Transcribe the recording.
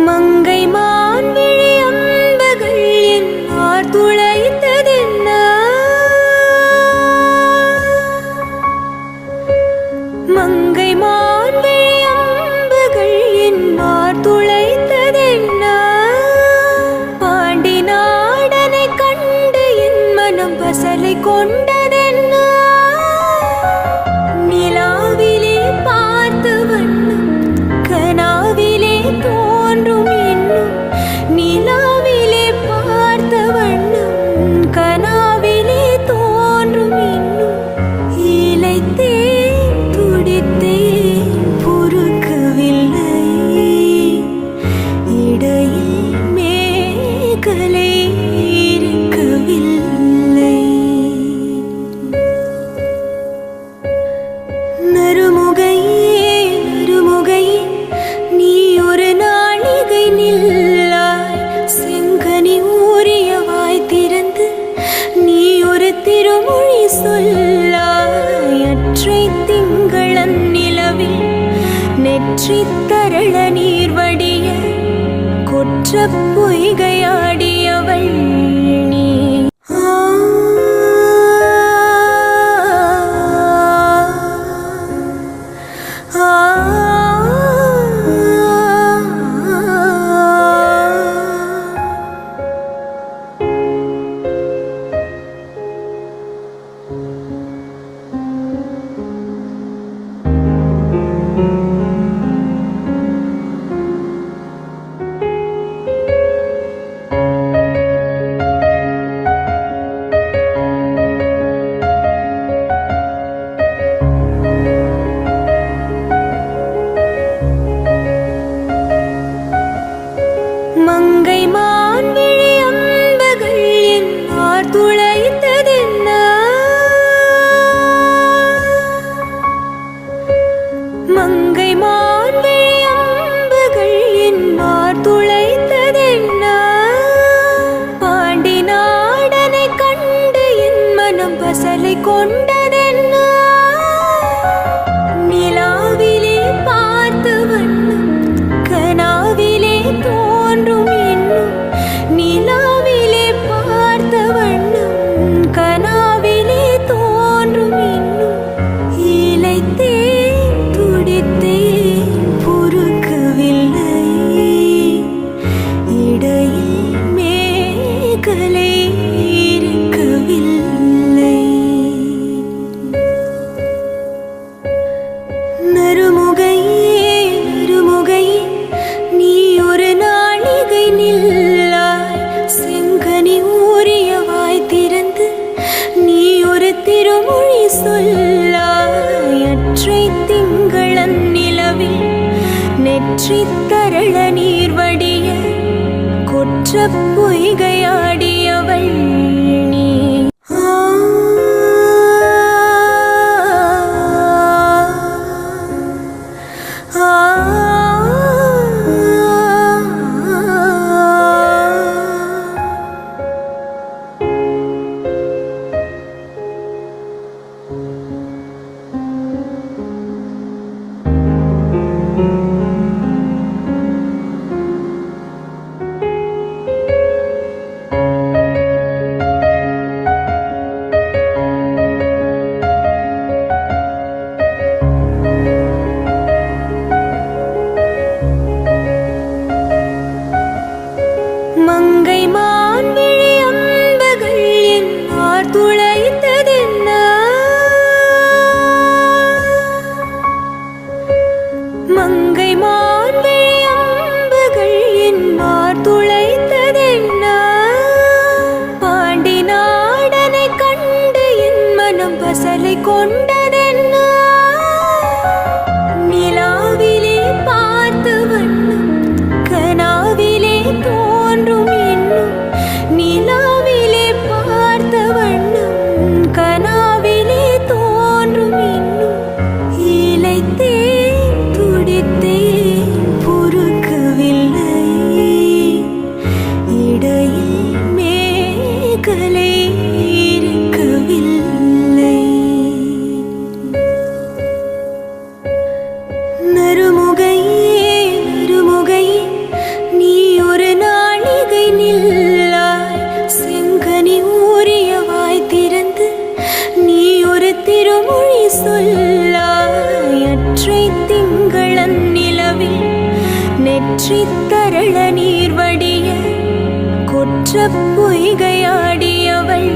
மங்கை மான்விழி அம்புகள் என் மார் துளைத்ததென்ன? மங்கை மான்விழி அம்புகள் என் மார் துளைத்ததென்ன? பாண்டி நாடனை கண்டு என் மனம் பசலை கொண்டதென்ன? நிலாவிலே பார்த்த வண்ணம் கனாவிலே தோன்றும் இன்னும். நிலாவிலே பார்த்த வண்ணம் கனாவிலே தோன்றும் இன்னும். இளைத்தேன் துடித்தேன் பொறுக்கவில்லை. இடையில் மேகலை இருக்கவில்லை. நறுமுகையே நறுமுகையே நீ ஒரு நாளிகை நில்லாய். செங்கனி ஊறிய வாய் திறந்து நீ ஒரு திருமொழி சொல்லாய். அற்றை திங்களன் நிலவில் நெற்றி தரள நீர் வடிய கொற்ற பொய்கையாடியவள் நீ. மங்கை மான்விழி அம்புகள் என் மார் துளைத்ததென்ன? மங்கை மான்விழி அம்புகள் என் மார் துளைத்ததென்ன? பாண்டி நாடனை கண்டு என் மனம் பசலை கொண்டதென்ன? நிலாவிலே பார்த்த வண்ணம் கனாவிலே தோன்றும் இன்னும். நிலாவிலே பார்த்த வண்ணம் கனாவிலே தோன்றும் இன்னும். இளைத்தேன் துடித்தேன் பொறுக்கவில்லை. இடையில் மேகலை இருக்கவில்லை. நறுமுகையே நறுமுகையே நீ ஒரு நாளிகை நில்லாய். செங்கனி ஊறிய வாய் திறந்து நீ ஒரு திருமொழி சொல்லாய். அற்றை திங்களன் நிலவில் நெற்றி தரள நீர் வடிய கொற்ற பொய்கையாடியவள் நீ. மங்கை மான்விழி அம்புகள் என் மார் துளைத்ததென்ன? மங்கை மான்விழி அம்புகள் என் மார் துளைத்ததென்ன? பாண்டி நாடனை கண்டு என் மனம் பசலை கொண்டதென்ன? நிலாவிலே பார்த்த வண்ணம் கனாவிலே தோன்றும் இன்னும். நிலாவிலே பார்த்த வண்ணம் திருமொழி சொல்லாயற்றை திங்களன் நிலவில் நெற்றி தரள நீர் வடிய கொற்ற பொய்கையாடியவள்